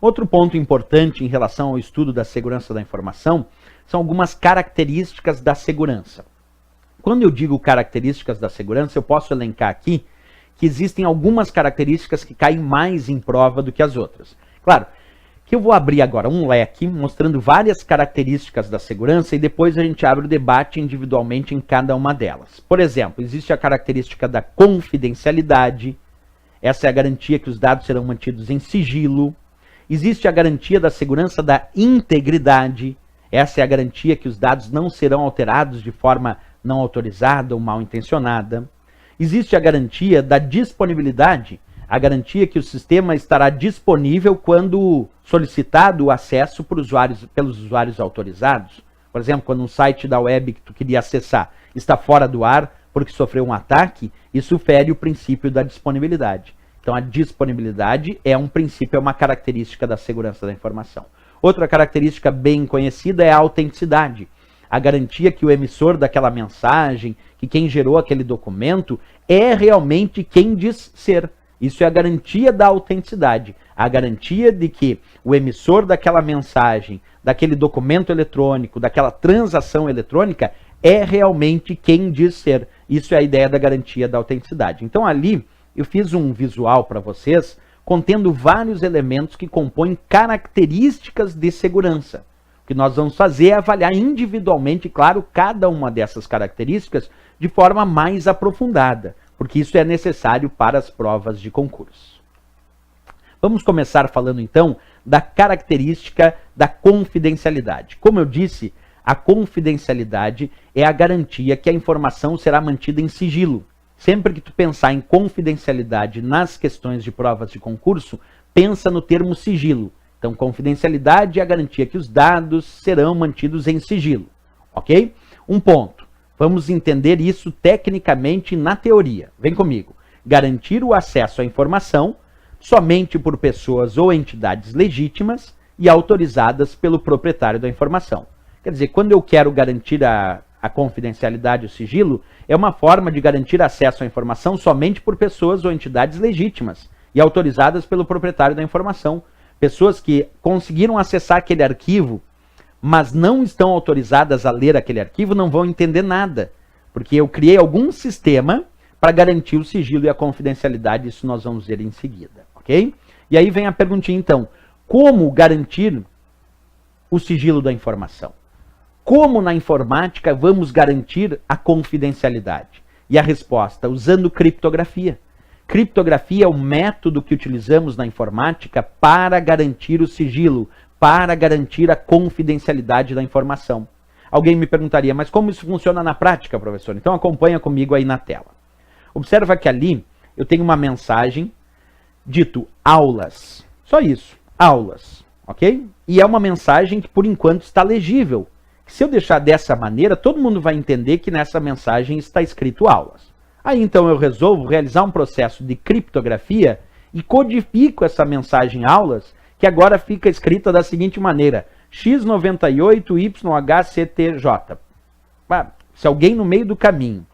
Outro ponto importante em relação ao estudo da segurança da informação são algumas características da segurança. Quando eu digo características da segurança, eu posso elencar aqui que existem algumas características que caem mais em prova do que as outras. Claro, que eu vou abrir agora um leque mostrando várias características da segurança e depois a gente abre o debate individualmente em cada uma delas. Por exemplo, existe a característica da confidencialidade, essa é a garantia que os dados serão mantidos em sigilo. Existe a garantia da segurança da integridade, essa é a garantia que os dados não serão alterados de forma não autorizada ou mal intencionada. Existe a garantia da disponibilidade, a garantia que o sistema estará disponível quando solicitado o acesso pelos usuários autorizados. Por exemplo, quando um site da web que tu queria acessar está fora do ar porque sofreu um ataque, isso fere o princípio da disponibilidade. Então a disponibilidade é um princípio, é uma característica da segurança da informação. Outra característica bem conhecida é a autenticidade. A garantia que o emissor daquela mensagem, que quem gerou aquele documento, é realmente quem diz ser. Isso é a garantia da autenticidade. A garantia de que o emissor daquela mensagem, daquele documento eletrônico, daquela transação eletrônica, é realmente quem diz ser. Isso é a ideia da garantia da autenticidade. Então ali eu fiz um visual para vocês contendo vários elementos que compõem características de segurança. O que nós vamos fazer é avaliar individualmente, claro, cada uma dessas características de forma mais aprofundada, porque isso é necessário para as provas de concurso. Vamos começar falando então da característica da confidencialidade. Como eu disse, a confidencialidade é a garantia que a informação será mantida em sigilo. Sempre que tu pensar em confidencialidade nas questões de provas de concurso, pensa no termo sigilo. Então, confidencialidade é a garantia que os dados serão mantidos em sigilo, ok? Um ponto. Vamos entender isso tecnicamente na teoria. Vem comigo. Garantir o acesso à informação somente por pessoas ou entidades legítimas e autorizadas pelo proprietário da informação. Quer dizer, quando eu quero garantir a confidencialidade, o sigilo, é uma forma de garantir acesso à informação somente por pessoas ou entidades legítimas e autorizadas pelo proprietário da informação. Pessoas que conseguiram acessar aquele arquivo, mas não estão autorizadas a ler aquele arquivo, não vão entender nada. Porque eu criei algum sistema para garantir o sigilo e a confidencialidade, isso nós vamos ver em seguida, ok? E aí vem a perguntinha então, como garantir o sigilo da informação? Como na informática vamos garantir a confidencialidade? E a resposta, usando criptografia. Criptografia é o método que utilizamos na informática para garantir o sigilo, para garantir a confidencialidade da informação. Alguém me perguntaria, mas como isso funciona na prática, professor? Então acompanha comigo aí na tela. Observa que ali eu tenho uma mensagem dito aulas. Só isso, aulas, ok? E é uma mensagem que por enquanto está legível. Se eu deixar dessa maneira, todo mundo vai entender que nessa mensagem está escrito aulas. Aí então eu resolvo realizar um processo de criptografia e codifico essa mensagem aulas, que agora fica escrita da seguinte maneira, x98yhctj. Se alguém no meio do caminho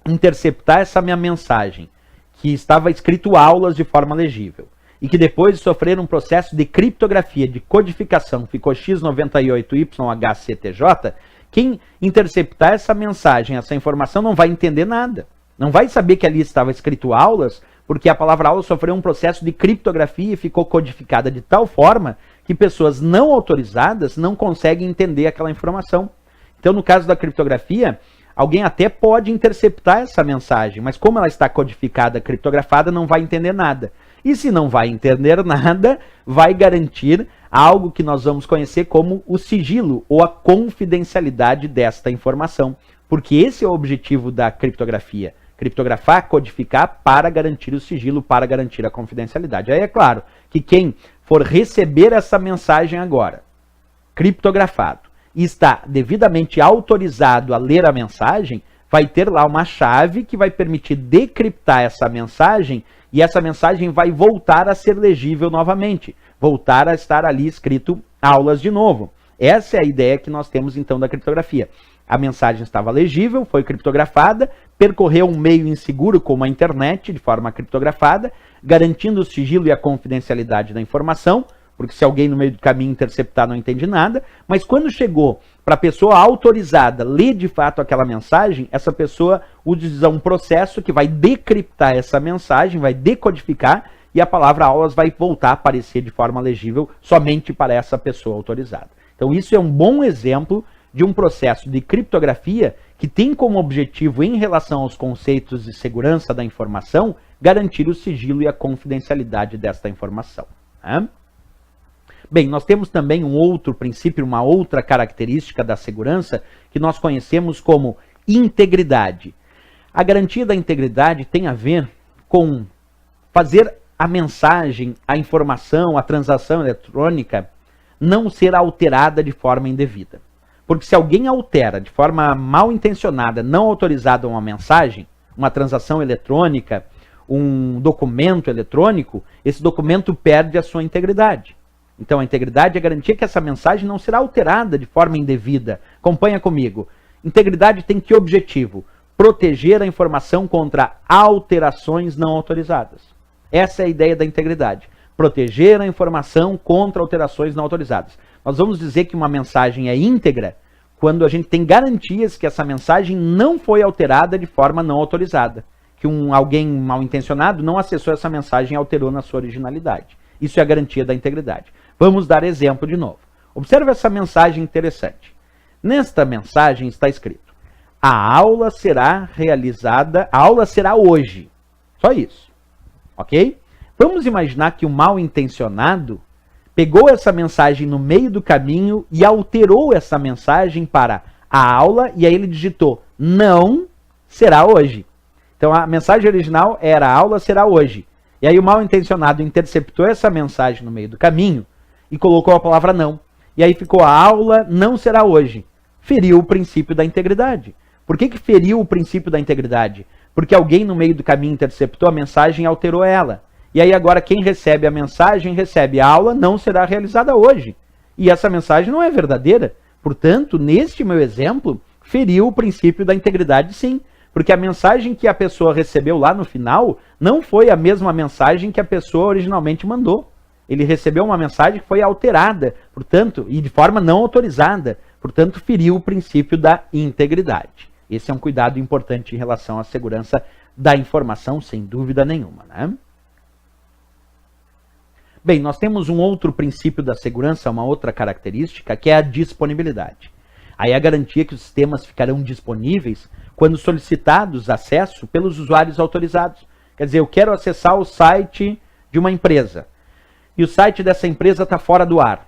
interceptar essa minha mensagem, que estava escrito aulas de forma legível, e que depois de sofrer um processo de criptografia, de codificação, ficou x98yhctj, quem interceptar essa mensagem, essa informação, não vai entender nada. Não vai saber que ali estava escrito aulas, porque a palavra aula sofreu um processo de criptografia e ficou codificada de tal forma que pessoas não autorizadas não conseguem entender aquela informação. Então, no caso da criptografia, alguém até pode interceptar essa mensagem, mas como ela está codificada, criptografada, não vai entender nada. E se não vai entender nada, vai garantir algo que nós vamos conhecer como o sigilo ou a confidencialidade desta informação. Porque esse é o objetivo da criptografia. Criptografar, codificar para garantir o sigilo, para garantir a confidencialidade. Aí é claro que quem for receber essa mensagem agora, criptografado, e está devidamente autorizado a ler a mensagem, vai ter lá uma chave que vai permitir decriptar essa mensagem e essa mensagem vai voltar a ser legível novamente, voltar a estar ali escrito aulas de novo. Essa é a ideia que nós temos então da criptografia. A mensagem estava legível, foi criptografada, percorreu um meio inseguro como a internet, de forma criptografada, garantindo o sigilo e a confidencialidade da informação, porque se alguém no meio do caminho interceptar não entende nada, mas quando chegou para a pessoa autorizada ler de fato aquela mensagem, essa pessoa usa um processo que vai decriptar essa mensagem, vai decodificar, e a palavra aulas vai voltar a aparecer de forma legível somente para essa pessoa autorizada. Então isso é um bom exemplo de um processo de criptografia que tem como objetivo, em relação aos conceitos de segurança da informação, garantir o sigilo e a confidencialidade desta informação. Né? Bem, nós temos também um outro princípio, uma outra característica da segurança que nós conhecemos como integridade. A garantia da integridade tem a ver com fazer a mensagem, a informação, a transação eletrônica não ser alterada de forma indevida. Porque se alguém altera de forma mal intencionada, não autorizada uma mensagem, uma transação eletrônica, um documento eletrônico, esse documento perde a sua integridade. Então a integridade é garantir que essa mensagem não será alterada de forma indevida. Acompanha comigo. Integridade tem que objetivo? Proteger a informação contra alterações não autorizadas. Essa é a ideia da integridade. Proteger a informação contra alterações não autorizadas. Nós vamos dizer que uma mensagem é íntegra quando a gente tem garantias que essa mensagem não foi alterada de forma não autorizada. Que alguém mal intencionado não acessou essa mensagem e alterou na sua originalidade. Isso é a garantia da integridade. Vamos dar exemplo de novo. Observe essa mensagem interessante. Nesta mensagem está escrito: a aula será realizada, a aula será hoje. Só isso. Ok? Vamos imaginar que o mal intencionado pegou essa mensagem no meio do caminho e alterou essa mensagem para a aula, e aí ele digitou: não será hoje. Então a mensagem original era: a aula será hoje. E aí o mal intencionado interceptou essa mensagem no meio do caminho e colocou a palavra não. E aí ficou: a aula não será hoje. Feriu o princípio da integridade. Por que feriu o princípio da integridade? Porque alguém no meio do caminho interceptou a mensagem e alterou ela. E aí agora quem recebe a mensagem recebe: a aula não será realizada hoje. E essa mensagem não é verdadeira. Portanto, neste meu exemplo, feriu o princípio da integridade, sim. Porque a mensagem que a pessoa recebeu lá no final não foi a mesma mensagem que a pessoa originalmente mandou. Ele recebeu uma mensagem que foi alterada, portanto, e de forma não autorizada. Portanto, feriu o princípio da integridade. Esse é um cuidado importante em relação à segurança da informação, sem dúvida nenhuma, né? Bem, nós temos um outro princípio da segurança, uma outra característica, que é a disponibilidade. Aí a garantia que os sistemas ficarão disponíveis quando solicitados acesso pelos usuários autorizados. Quer dizer, eu quero acessar o site de uma empresa, e o site dessa empresa está fora do ar.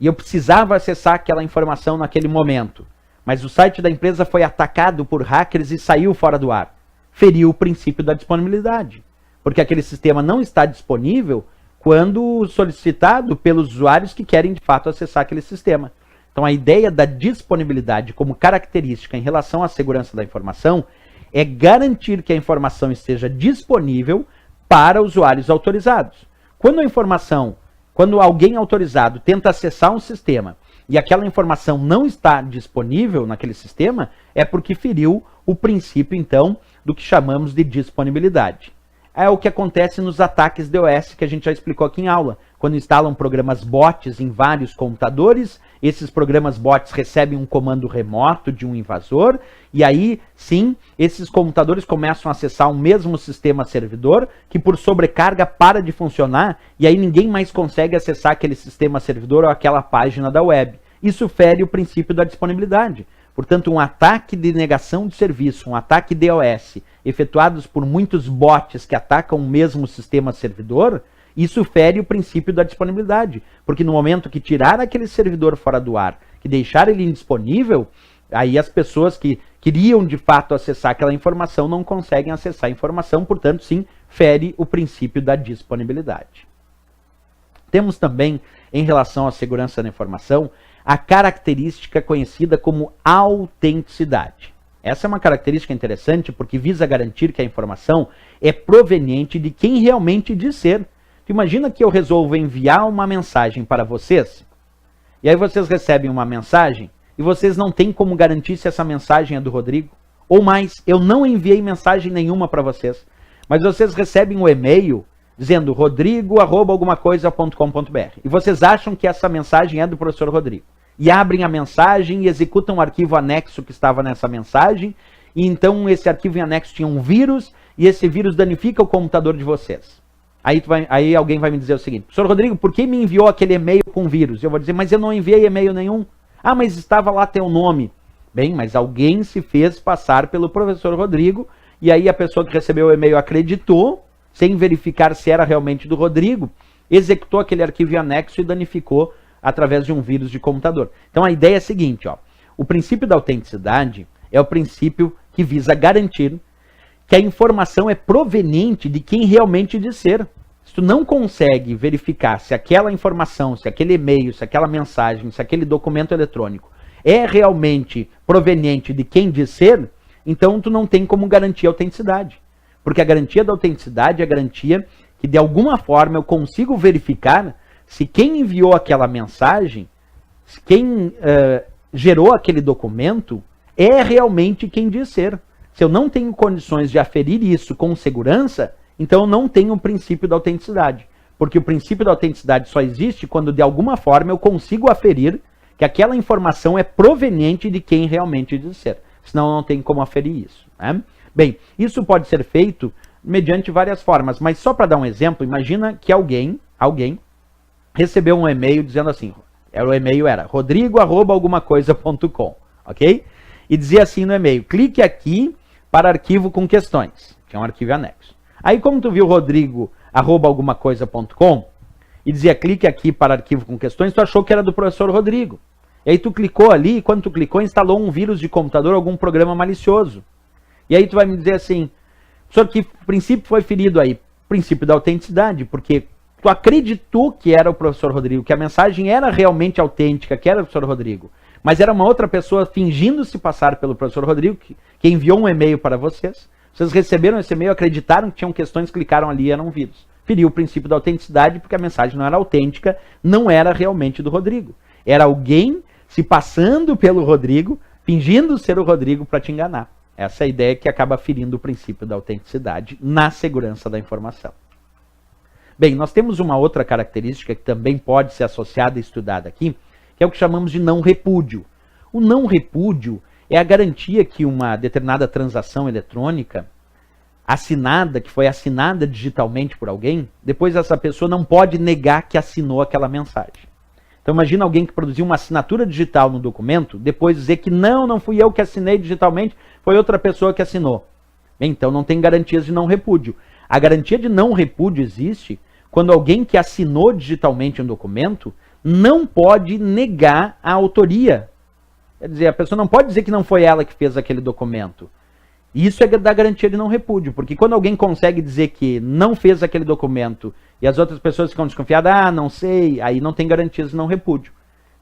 E eu precisava acessar aquela informação naquele momento, mas o site da empresa foi atacado por hackers e saiu fora do ar. Feriu o princípio da disponibilidade, porque aquele sistema não está disponível quando solicitado pelos usuários que querem de fato acessar aquele sistema. Então a ideia da disponibilidade como característica em relação à segurança da informação é garantir que a informação esteja disponível para usuários autorizados. Quando alguém autorizado tenta acessar um sistema e aquela informação não está disponível naquele sistema, é porque feriu o princípio, então, do que chamamos de disponibilidade. É o que acontece nos ataques DOS, que a gente já explicou aqui em aula. Quando instalam programas bots em vários computadores, esses programas bots recebem um comando remoto de um invasor, e aí, sim, esses computadores começam a acessar um mesmo sistema servidor, que por sobrecarga para de funcionar, e aí ninguém mais consegue acessar aquele sistema servidor ou aquela página da web. Isso fere o princípio da disponibilidade. Portanto, um ataque de negação de serviço, um ataque DOS, efetuados por muitos bots que atacam o mesmo sistema servidor, isso fere o princípio da disponibilidade. Porque no momento que tirar aquele servidor fora do ar, que deixar ele indisponível, aí as pessoas que queriam de fato acessar aquela informação não conseguem acessar a informação, portanto, sim, fere o princípio da disponibilidade. Temos também, em relação à segurança da informação, a característica conhecida como autenticidade. Essa é uma característica interessante porque visa garantir que a informação é proveniente de quem realmente diz ser. Imagina que eu resolvo enviar uma mensagem para vocês, e aí vocês recebem uma mensagem, e vocês não têm como garantir se essa mensagem é do Rodrigo. Ou mais, eu não enviei mensagem nenhuma para vocês, mas vocês recebem um e-mail dizendo rodrigo@algumacoisa.com.br. E vocês acham que essa mensagem é do professor Rodrigo. E abrem a mensagem e executam o arquivo anexo que estava nessa mensagem. E então esse arquivo em anexo tinha um vírus e esse vírus danifica o computador de vocês. Aí alguém vai me dizer o seguinte: professor Rodrigo, por que me enviou aquele e-mail com vírus? Eu vou dizer, mas eu não enviei e-mail nenhum. Ah, mas estava lá teu nome. Bem, mas alguém se fez passar pelo professor Rodrigo e aí a pessoa que recebeu o e-mail acreditou, sem verificar se era realmente do Rodrigo, executou aquele arquivo em anexo e danificou através de um vírus de computador. Então a ideia é a seguinte, ó, o princípio da autenticidade é o princípio que visa garantir que a informação é proveniente de quem realmente diz ser. Se tu não consegue verificar se aquela informação, se aquele e-mail, se aquela mensagem, se aquele documento eletrônico é realmente proveniente de quem diz ser, então tu não tem como garantir a autenticidade. Porque a garantia da autenticidade é a garantia que de alguma forma eu consigo verificar se quem enviou aquela mensagem, se quem gerou aquele documento, é realmente quem diz ser. Se eu não tenho condições de aferir isso com segurança, então eu não tenho o princípio da autenticidade. Porque o princípio da autenticidade só existe quando de alguma forma eu consigo aferir que aquela informação é proveniente de quem realmente diz ser. Senão eu não tenho como aferir isso, né? Bem, isso pode ser feito mediante várias formas, mas só para dar um exemplo, imagina que alguém recebeu um e-mail dizendo assim, o e-mail era rodrigo@algumacoisa.com, ok? E dizia assim no e-mail, clique aqui para arquivo com questões, que é um arquivo anexo. Aí como tu viu rodrigo@algumacoisa.com e dizia clique aqui para arquivo com questões, tu achou que era do professor Rodrigo. E aí tu clicou ali, e quando tu clicou, instalou um vírus de computador, algum programa malicioso. E aí tu vai me dizer assim, professor, que princípio foi ferido aí? Princípio da autenticidade, porque tu acreditou que era o professor Rodrigo, que a mensagem era realmente autêntica, que era o professor Rodrigo, mas era uma outra pessoa fingindo se passar pelo professor Rodrigo, que enviou um e-mail para vocês. Vocês receberam esse e-mail, acreditaram que tinham questões, clicaram ali e eram vírus. Feriu o princípio da autenticidade porque a mensagem não era autêntica, não era realmente do Rodrigo. Era alguém se passando pelo Rodrigo, fingindo ser o Rodrigo para te enganar. Essa é a ideia que acaba ferindo o princípio da autenticidade na segurança da informação. Bem, nós temos uma outra característica que também pode ser associada e estudada aqui, que é o que chamamos de não repúdio. O não repúdio é a garantia que uma determinada transação eletrônica assinada, que foi assinada digitalmente por alguém, depois essa pessoa não pode negar que assinou aquela mensagem. Então imagina alguém que produziu uma assinatura digital no documento, depois dizer que não fui eu que assinei digitalmente, foi outra pessoa que assinou. Bem, então não tem garantias de não repúdio. A garantia de não repúdio existe quando alguém que assinou digitalmente um documento não pode negar a autoria. Quer dizer, a pessoa não pode dizer que não foi ela que fez aquele documento. Isso é da garantia de não repúdio, porque quando alguém consegue dizer que não fez aquele documento e as outras pessoas ficam desconfiadas, não sei, aí não tem garantias de não repúdio.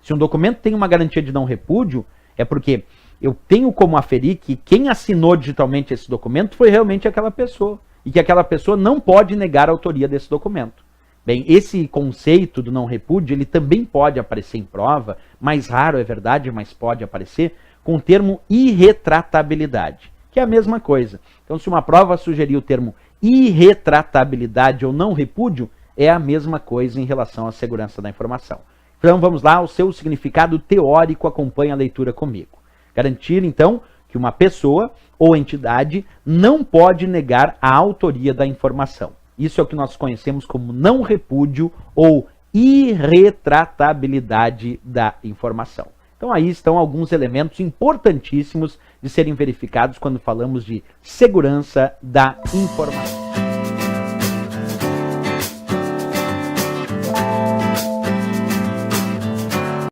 Se um documento tem uma garantia de não repúdio, é porque eu tenho como aferir que quem assinou digitalmente esse documento foi realmente aquela pessoa, e que aquela pessoa não pode negar a autoria desse documento. Bem, esse conceito do não repúdio, ele também pode aparecer em prova, mais raro é verdade, mas pode aparecer, com o termo irretratabilidade, que é a mesma coisa. Então, se uma prova sugerir o termo irretratabilidade ou não repúdio, é a mesma coisa em relação à segurança da informação. Então, vamos lá, o seu significado teórico acompanha a leitura comigo. Garantir, então, que uma pessoa ou entidade não pode negar a autoria da informação. Isso é o que nós conhecemos como não repúdio ou irretratabilidade da informação. Então aí estão alguns elementos importantíssimos de serem verificados quando falamos de segurança da informação.